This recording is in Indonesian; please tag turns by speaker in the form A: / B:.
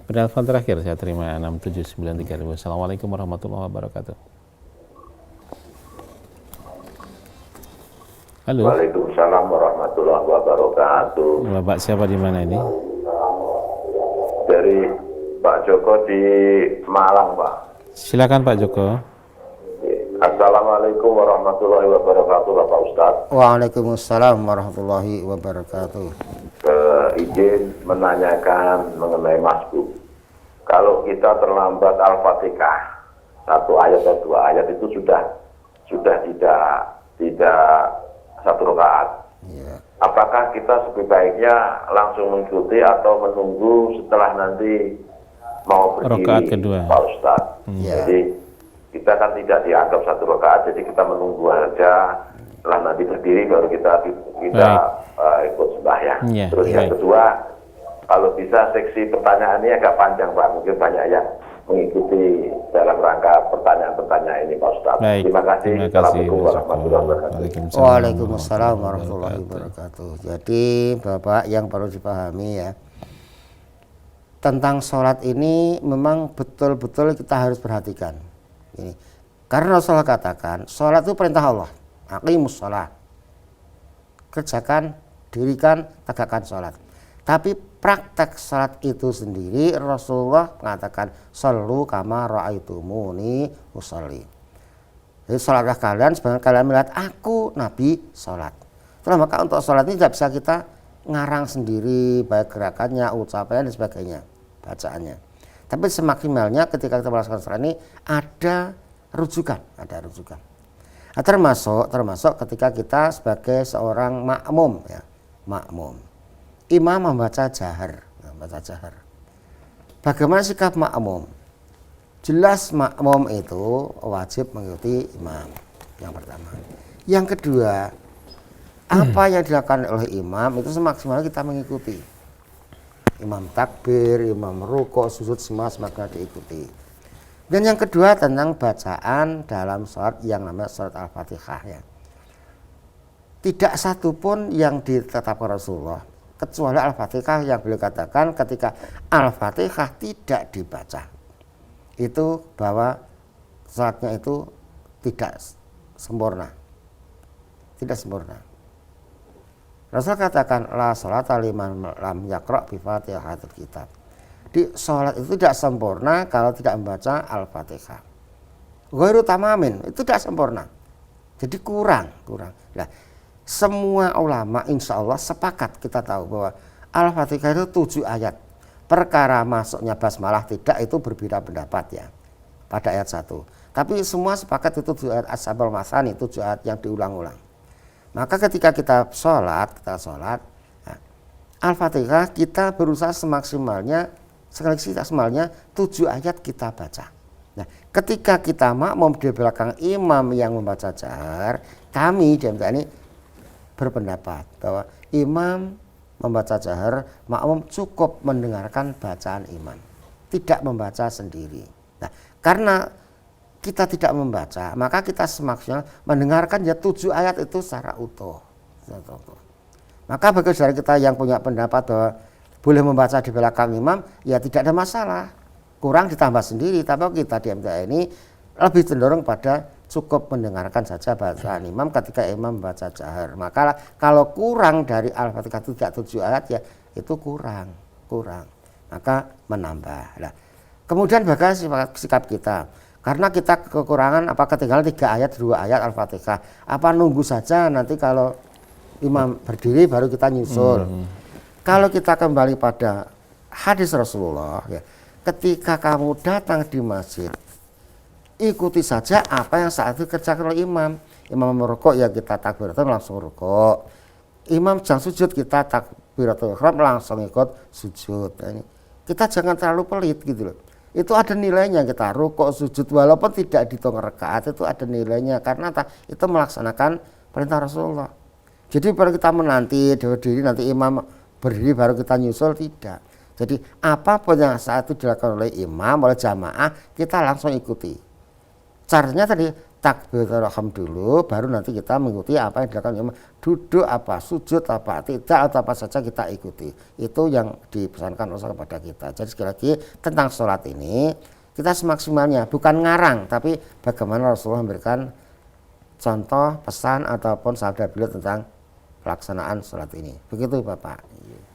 A: Penelpon terakhir saya terima 67930. Assalamualaikum warahmatullahi wabarakatuh. Halo.
B: Waalaikumsalam warahmatullahi wabarakatuh.
A: Bapak siapa di mana ini?
B: Dari Pak Joko di Malang, Pak.
A: Silakan Pak Joko.
B: Assalamualaikum warahmatullahi wabarakatuh, Bapak Ustadz.
C: Waalaikumsalam warahmatullahi wabarakatuh.
B: Izin menanyakan mengenai masbuk. Kalau kita terlambat Al-Fatihah, satu ayat atau dua ayat itu sudah tidak satu rakaat.
C: Ya.
B: Apakah kita sebaiknya langsung mengikuti atau menunggu setelah nanti mau berdiri,
A: Rakaat kedua,
B: Pak Ustadz?
C: Ya.
B: Jadi kita kan tidak dianggap satu rakaat, jadi kita menunggu aja. Setelah nanti berdiri baru kita ikut sembahyang.
A: Ya,
B: Terus yang kedua, kalau bisa seksi pertanyaan ini agak panjang, Pak. Mungkin banyak yang mengikuti dalam rangka pertanyaan-pertanyaan ini, Pak Ustadz.
A: Baik.
B: Terima kasih.
A: Terima kasih.
B: Assalamualaikum warahmatullahi wabarakatuh.
C: Waalaikumsalam warahmatullahi wabarakatuh. Jadi Bapak yang perlu dipahami ya, tentang sholat ini memang betul-betul kita harus perhatikan. Ini. Karena Rasulullah katakan, sholat itu perintah Allah. Aqimus sholat. Kerjakan, dirikan, tegakkan sholat. Tapi praktek sholat itu sendiri Rasulullah mengatakan, shollu kama ra'aitumuni usolli. Jadi sholatlah kalian sebagaimana kalian melihat aku Nabi sholat. Itulah maka untuk sholat ini tidak bisa kita ngarang sendiri baik gerakannya, ucapannya dan sebagainya, bacaannya. Tapi semaksimalnya ketika kita melaksanakan sholat ini ada rujukan. Nah, termasuk ketika kita sebagai seorang makmum ya, makmum. Imam membaca jahar. Bagaimana sikap makmum? Jelas makmum itu wajib mengikuti imam. Yang pertama. Yang kedua, apa yang dilakukan oleh imam itu semaksimal kita mengikuti. Imam takbir, imam rukuk, sujud semua semaksimal diikuti. Dan yang kedua tentang bacaan dalam sholat yang namanya sholat Al-Fatihah ya. Tidak satu pun yang ditetapkan Rasulullah kecuali Al-Fatihah yang beliau katakan ketika Al-Fatihah tidak dibaca itu bahwa sholatnya itu tidak sempurna. Rasul katakan la sholata liman lam yaqra bi Fatihatil kitab. Di sholat itu tidak sempurna kalau tidak membaca Al-Fatihah. Ghairu tamamin itu tidak sempurna. Jadi kurang. Nah, semua ulama insya Allah sepakat kita tahu bahwa Al-Fatihah itu 7 ayat. Perkara masuknya basmalah tidak itu berbeda pendapat ya pada ayat 1. Tapi semua sepakat itu 7 ayat As-Sab'ul Masani, 7 ayat yang diulang-ulang. Maka ketika kita sholat, nah, Al-Fatihah kita berusaha semaksimalnya 7 ayat kita baca. Nah, ketika kita makmum di belakang imam yang membaca jahar, kami di MTA ini berpendapat bahwa imam membaca jahar, makmum cukup mendengarkan bacaan imam, tidak membaca sendiri. Nah, karena kita tidak membaca, maka kita semaksimal mendengarkan ya 7 ayat itu secara utuh. Maka bagi saudara kita yang punya pendapat bahwa boleh membaca di belakang imam, ya tidak ada masalah. Kurang ditambah sendiri, tapi kita di MTA ini lebih cenderung pada cukup mendengarkan saja bacaan imam ketika imam membaca jahar. Maka kalau kurang dari Al-Fatihah tidak 7 ayat ya itu kurang. Maka menambah. Nah, kemudian bagaimana sikap kita? Karena kita kekurangan ketinggalan 3 ayat, 2 ayat Al-Fatihah. Apa nunggu saja nanti kalau imam berdiri baru kita nyusul. Kalau kita kembali pada hadis Rasulullah ya, ketika kamu datang di masjid, ikuti saja apa yang saat itu kerjakan oleh imam. Imam merukuk ya kita takbiratul langsung rukuk. Imam sedang sujud kita takbiratul ihram langsung ikut sujud. Nah, ini kita jangan terlalu pelit gitu loh. Itu ada nilainya kita rukuk sujud walaupun tidak dihitung rakaat itu ada nilainya karena itu melaksanakan perintah Rasulullah. Jadi baru kita menanti berdiri nanti imam berdiri baru kita nyusul, tidak. Jadi apapun yang saat itu dilakukan oleh imam, oleh jamaah, kita langsung ikuti. Caranya tadi takbiratul ihram dulu, baru nanti kita mengikuti apa yang dilakukan imam. Duduk apa, sujud apa, tidak atau apa saja kita ikuti. Itu yang dipesankan Rasul kepada kita. Jadi sekali lagi tentang sholat ini kita semaksimalnya bukan ngarang, tapi bagaimana Rasulullah memberikan contoh, pesan ataupun sabda beliau tentang pelaksanaan sholat ini. Begitu Bapak.